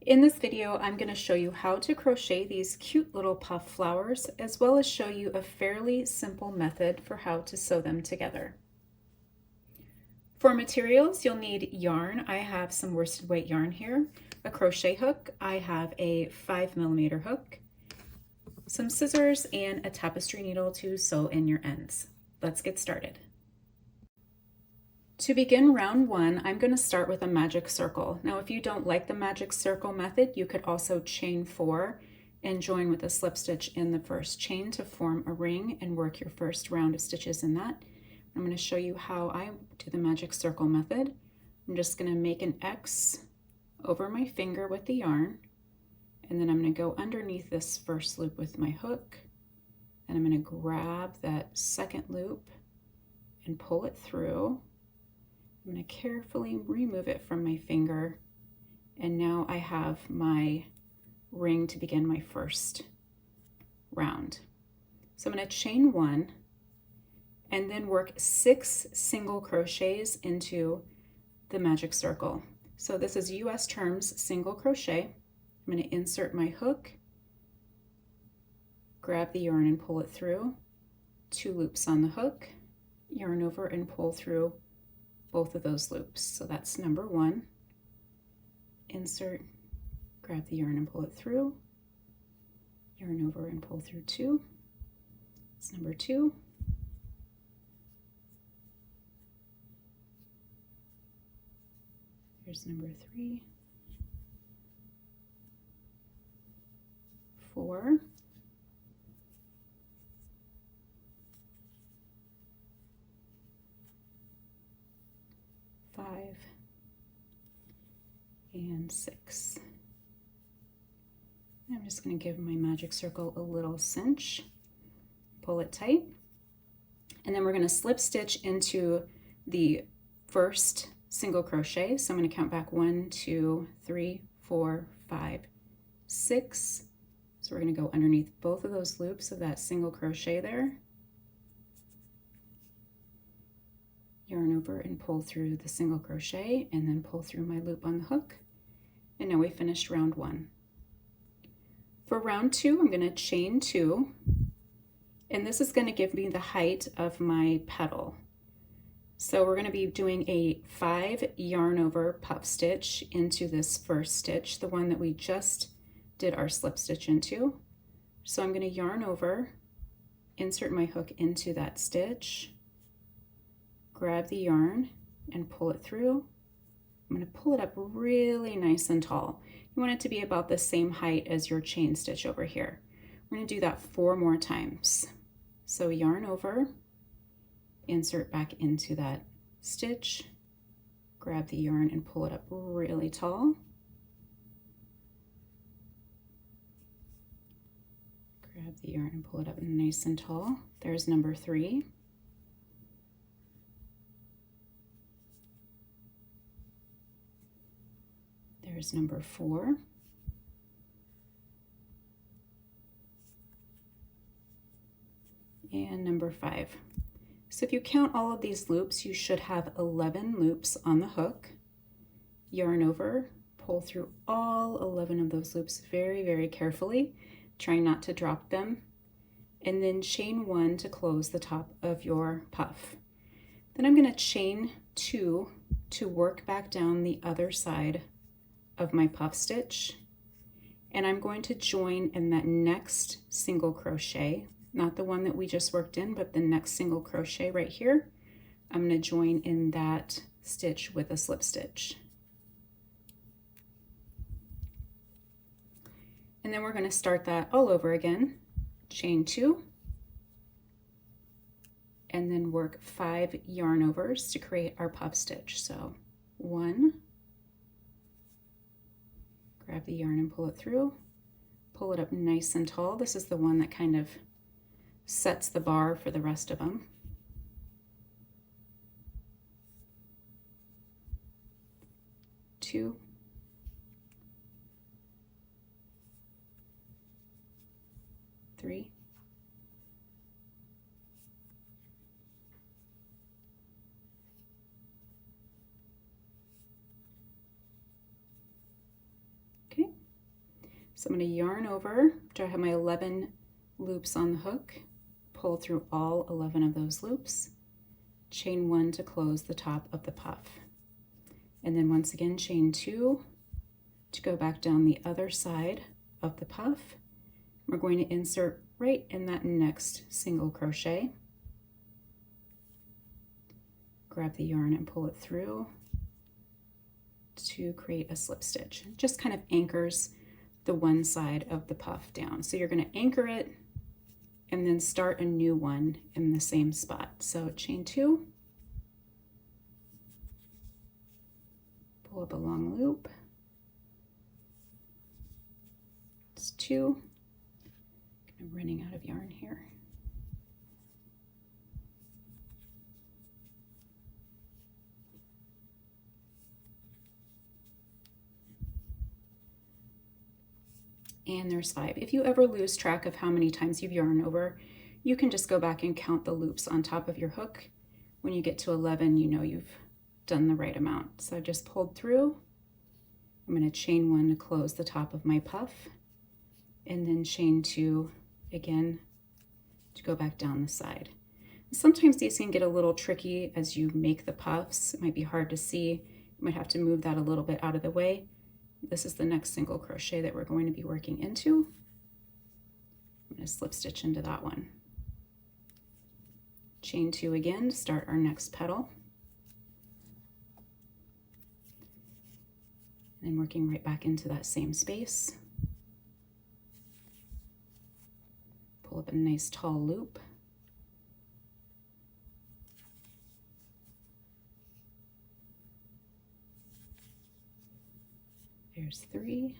In this video, I'm going to show you how to crochet these cute little puff flowers, as well as show you a fairly simple method for how to sew them together. For materials, you'll need yarn. I have some worsted weight yarn here, a crochet hook. I have a 5mm hook, some scissors, and a tapestry needle to sew in your ends. Let's get started. To begin round one, I'm going to start with a magic circle. Now, if you don't like the magic circle method, you could also chain 4 and join with a slip stitch in the first chain to form a ring and work your first round of stitches in that. I'm going to show you how I do the magic circle method. I'm just going to make an X over my finger with the yarn, and then I'm going to go underneath this first loop with my hook, and I'm going to grab that second loop and pull it through. I'm going to carefully remove it from my finger, and now I have my ring to begin my first round. So I'm going to chain 1 and then work 6 single crochets into the magic circle. So this is US terms single crochet. I'm going to insert my hook, grab the yarn and pull it through, 2 loops on the hook, yarn over and pull through both of those loops. So that's number 1. Insert, grab the yarn and pull it through, yarn over and pull through 2. That's number 2. Here's number 3, 4, 5, and 6. I'm just going to give my magic circle a little cinch, pull it tight, and then we're going to slip stitch into the first single crochet. So I'm going to count back 1, 2, 3, 4, 5, 6. So we're going to go underneath both of those loops of that single crochet there, yarn over and pull through the single crochet, and then pull through my loop on the hook. And now we finished round 1. For round 2, I'm going to chain 2, and this is going to give me the height of my petal. So we're going to be doing a 5 yarn over puff stitch into this first stitch, the one that we just did our slip stitch into. So I'm going to yarn over, insert my hook into that stitch, grab the yarn and pull it through. I'm going to pull it up really nice and tall. You want it to be about the same height as your chain stitch over here. We're going to do that 4 more times. So yarn over, insert back into that stitch, grab the yarn and pull it up really tall. Grab the yarn and pull it up nice and tall. There's number 3. There's number 4. And number 5. So if you count all of these loops, you should have 11 loops on the hook. Yarn over, pull through all 11 of those loops very, very carefully, trying not to drop them, and then chain 1 to close the top of your puff. Then I'm going to chain 2 to work back down the other side of my puff stitch, and I'm going to join in that next single crochet, not the one that we just worked in, but the next single crochet right here. I'm going to join in that stitch with a slip stitch. And then we're going to start that all over again. Chain 2, and then work 5 yarn overs to create our puff stitch. So 1, grab the yarn and pull it through, pull it up nice and tall. This is the one that kind of sets the bar for the rest of them. 2, 3, 4, So I'm going to yarn over after I have my 11 loops on the hook, pull through all 11 of those loops, chain 1 to close the top of the puff, and then once again chain 2 to go back down the other side of the puff. We're going to insert right in that next single crochet, grab the yarn and pull it through to create a slip stitch. It just kind of anchors the one side of the puff down. So you're going to anchor it and then start a new one in the same spot. So chain 2, pull up a long loop, it's 2, I'm running out of yarn here. And there's 5. If you ever lose track of how many times you've yarned over, you can just go back and count the loops on top of your hook. When you get to 11, you know you've done the right amount. So I just pulled through. I'm going to chain 1 to close the top of my puff, and then chain 2 again to go back down the side. Sometimes these can get a little tricky as you make the puffs. It might be hard to see. You might have to move that a little bit out of the way. This is the next single crochet that we're going to be working into. I'm going to slip stitch into that one. Chain 2 again to start our next petal. And then working right back into that same space. Pull up a nice tall loop. There's 3.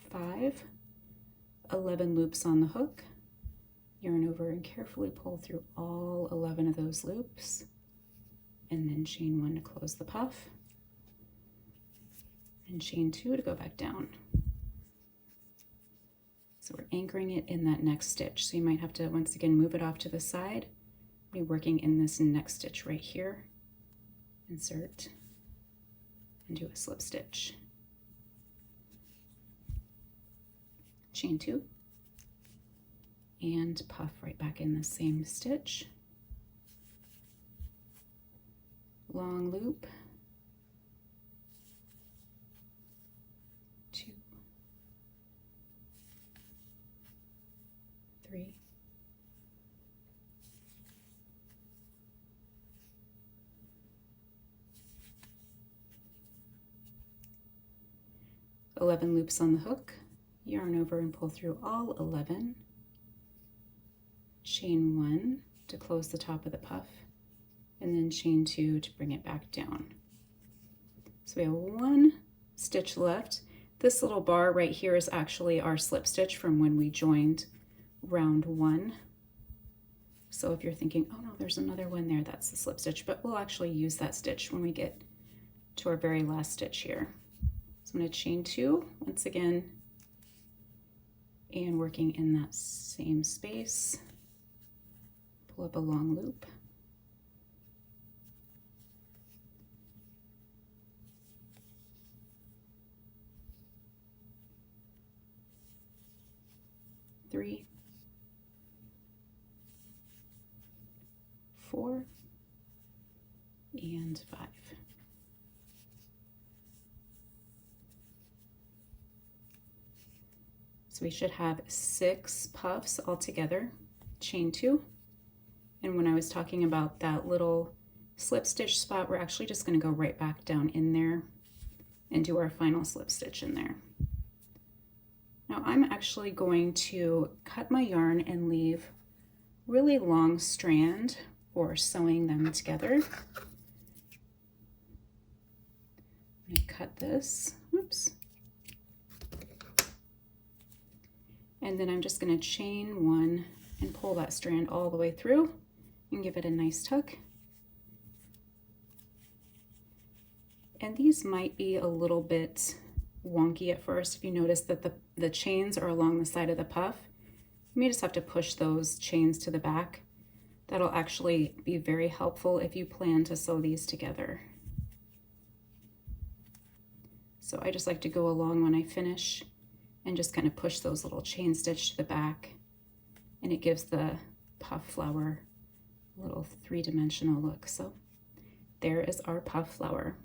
5, 11 loops on the hook, yarn over and carefully pull through all 11 of those loops, and then chain 1 to close the puff, and chain 2 to go back down. So we're anchoring it in that next stitch. So you might have to once again move it off to the side. Be working in this next stitch right here. Insert and do a slip stitch. Chain 2 and puff right back in the same stitch. Long loop. 2, 3, 11 loops on the hook, yarn over and pull through all 11, chain 1 to close the top of the puff, and then chain 2 to bring it back down. So we have 1 stitch left. This little bar right here is actually our slip stitch from when we joined round 1. So if you're thinking, oh no, there's another one there, that's the slip stitch, but we'll actually use that stitch when we get to our very last stitch here. So I'm going to chain 2 once again, and working in that same space, pull up a long loop. Three, 4, and 5. So we should have 6 puffs altogether, chain 2. And when I was talking about that little slip stitch spot, we're actually just going to go right back down in there and do our final slip stitch in there. Now I'm actually going to cut my yarn and leave really long strand for sewing them together. I'm going to cut this, oops. And then I'm just going to chain 1 and pull that strand all the way through and give it a nice tuck. And these might be a little bit wonky at first. If you notice that the chains are along the side of the puff, you may just have to push those chains to the back. That'll actually be very helpful if you plan to sew these together. So I just like to go along when I finish and just kind of push those little chain stitch to the back, and it gives the puff flower a little three-dimensional look. So there is our puff flower.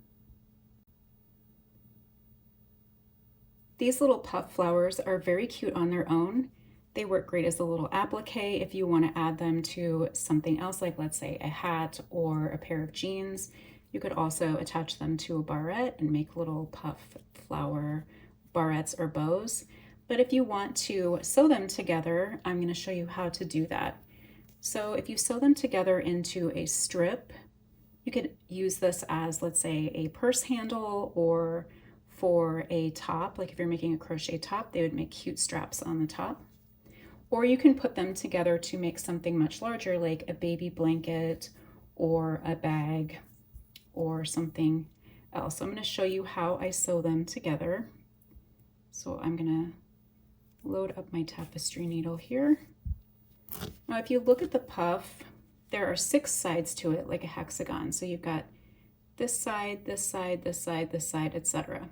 These little puff flowers are very cute on their own. They work great as a little applique if you want to add them to something else, like let's say a hat or a pair of jeans. You could also attach them to a barrette and make little puff flower barrettes or bows. But if you want to sew them together, I'm going to show you how to do that. So if you sew them together into a strip, you could use this as, let's say, a purse handle, or for a top, like if you're making a crochet top, they would make cute straps on the top. Or you can put them together to make something much larger, like a baby blanket or a bag or something else. So I'm going to show you how I sew them together. So I'm going to load up my tapestry needle here. Now, if you look at the puff, there are 6 sides to it, like a hexagon. So you've got this side, this side, this side, this side, etc.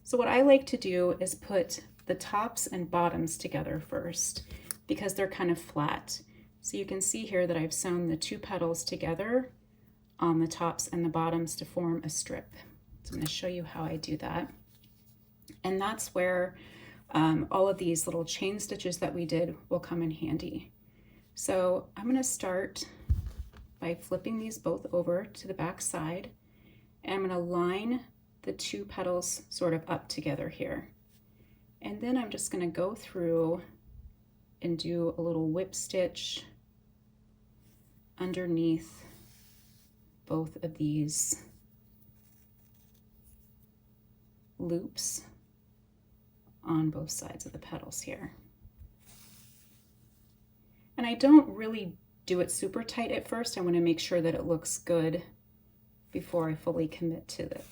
So what I like to do is put the tops and bottoms together first, because they're kind of flat. So you can see here that I've sewn the 2 petals together on the tops and the bottoms to form a strip. So I'm going to show you how I do that. And that's where all of these little chain stitches that we did will come in handy. So I'm going to start by flipping these both over to the back side, and I'm going to line the 2 petals sort of up together here. And then I'm just going to go through and do a little whip stitch underneath both of these loops on both sides of the petals here. And I don't really do it super tight at first. I want to make sure that it looks good before I fully commit to it.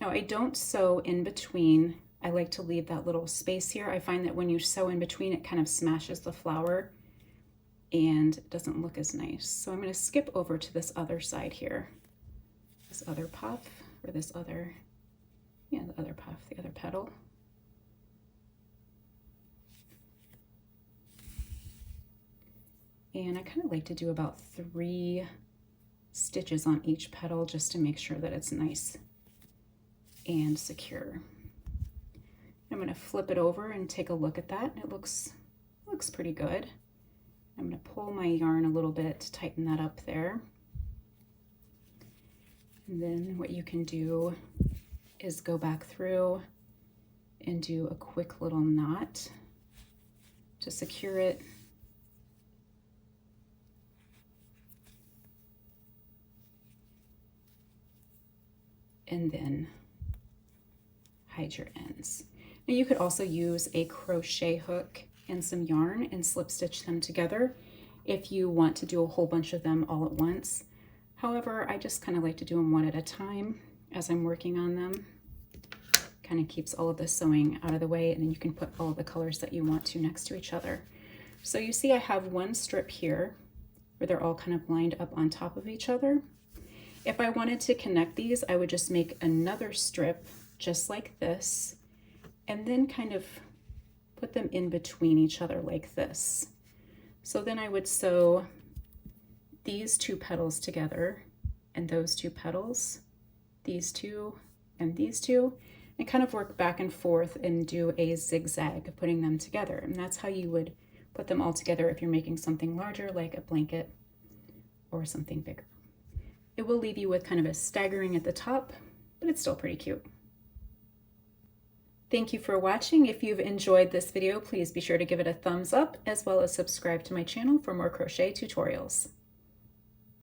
Now, I don't sew in between. I like to leave that little space here. I find that when you sew in between, it kind of smashes the flower and it doesn't look as nice. So I'm going to skip over to this other side here, this other puff, or this other, yeah, the other puff, the other petal. And I kind of like to do about 3 stitches on each petal just to make sure that it's nice and secure. I'm going to flip it over and take a look at that. It looks pretty good. I'm going to pull my yarn a little bit to tighten that up there. And then what you can do is go back through and do a quick little knot to secure it. And then hide your ends. Now you could also use a crochet hook and some yarn and slip stitch them together if you want to do a whole bunch of them all at once. However, I just kind of like to do them one at a time as I'm working on them. Kind of keeps all of the sewing out of the way, and then you can put all of the colors that you want to next to each other. So you see I have one strip here where they're all kind of lined up on top of each other. If I wanted to connect these, I would just make another strip just like this, and then kind of put them in between each other like this. So then I would sew these 2 petals together, and those 2 petals, these 2 and these 2, and kind of work back and forth and do a zigzag putting them together. And that's how you would put them all together if you're making something larger like a blanket or something bigger. It will leave you with kind of a staggering at the top, but it's still pretty cute. Thank you for watching. If you've enjoyed this video, please be sure to give it a thumbs up, as well as subscribe to my channel for more crochet tutorials.